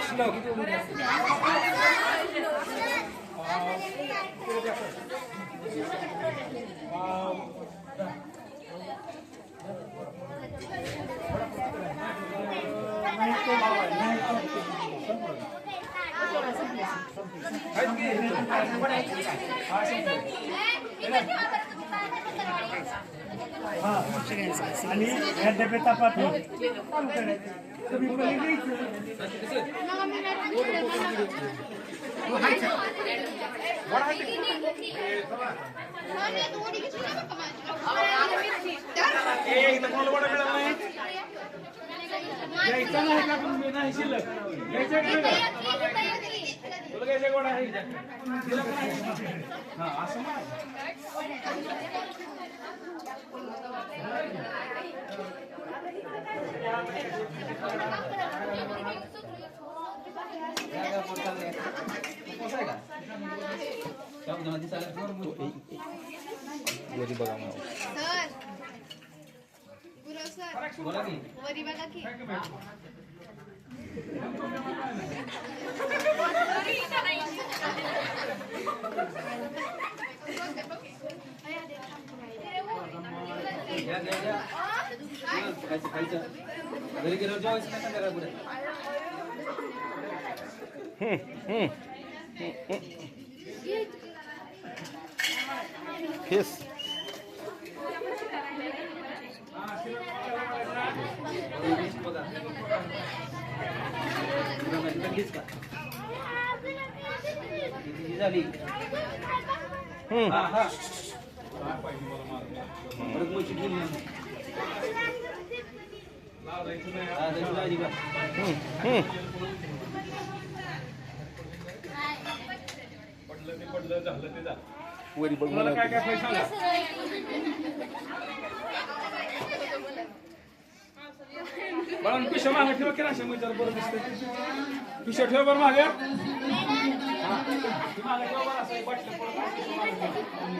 श्लोक आणि ह्या डब्यात पाठवून चालू करायचं. तुम्ही पहिले घ्यायचं. घ्यायचं नाही का पण नाही शिल्लक घ्यायचं तुला घ्यायचं गोडा आहे हा असं वरी बघा मग बोला की वरी बघा की खायचं घरी गेल्यावर जेवायचं नाही का पुढे फेस झाली पडलं झालं ते झालं वरी बघ मला काय काय पैसा मला पिशा मागे ठेवा की अशा मी जर बरं दिसतं पिशा ठेवा बरं मागे मागे ठेवा बरं असं बटलं पडत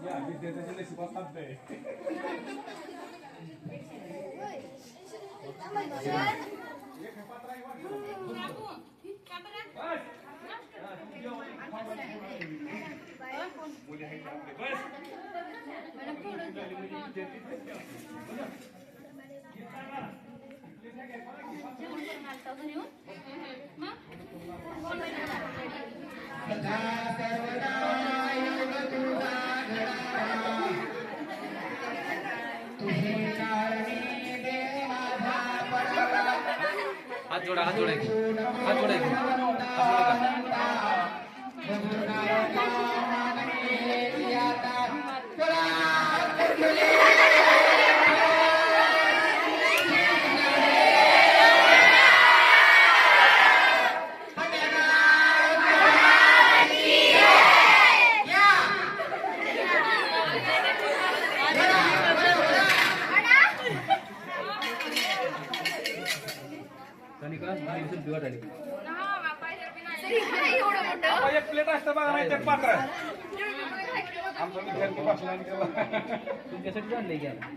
या विद्यार्थ्याच्या नशिबात साधतंय हात जोडा हात जोडा हात जोडा एक प्लेट असतं बघा नाही एक पात्र आमचा विद्यार्थी बसला आणि त्याला तुमच्यासाठी आणलंय की आता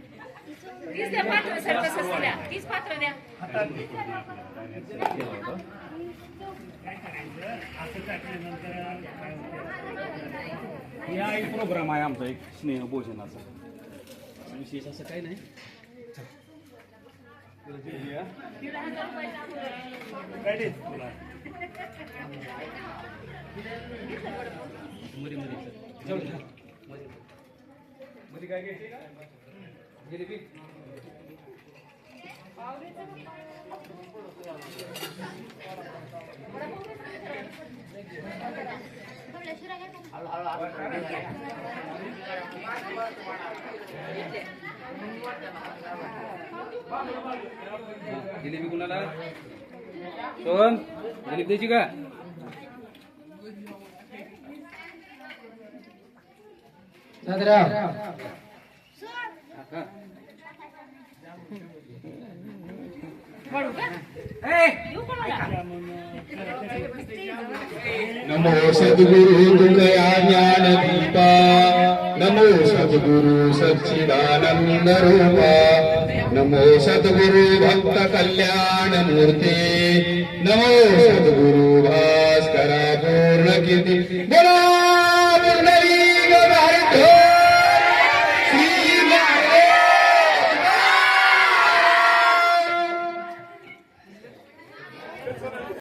30 द्या पात्र सर तसंच द्या 30 पात्र द्या हा एक प्रोग्राम आहे आमचा एक स्नेह भोजनाचा विशेष असं काही नाही मध्ये मध्ये काय घ्यायचे का जिलेबी जिलेबी कुणाला सोहम जिलेबी द्यायची का वाढू का? ए येऊ का नमो सद्गुरु तुकया ज्ञानदीपा नमो सद्गुरु सच्चिदानंद रूपा नमो सद्गुरु भक्त कल्याण मूर्ती नमो सद्गुरु भास्करा पूर्ण कीर्ती बोला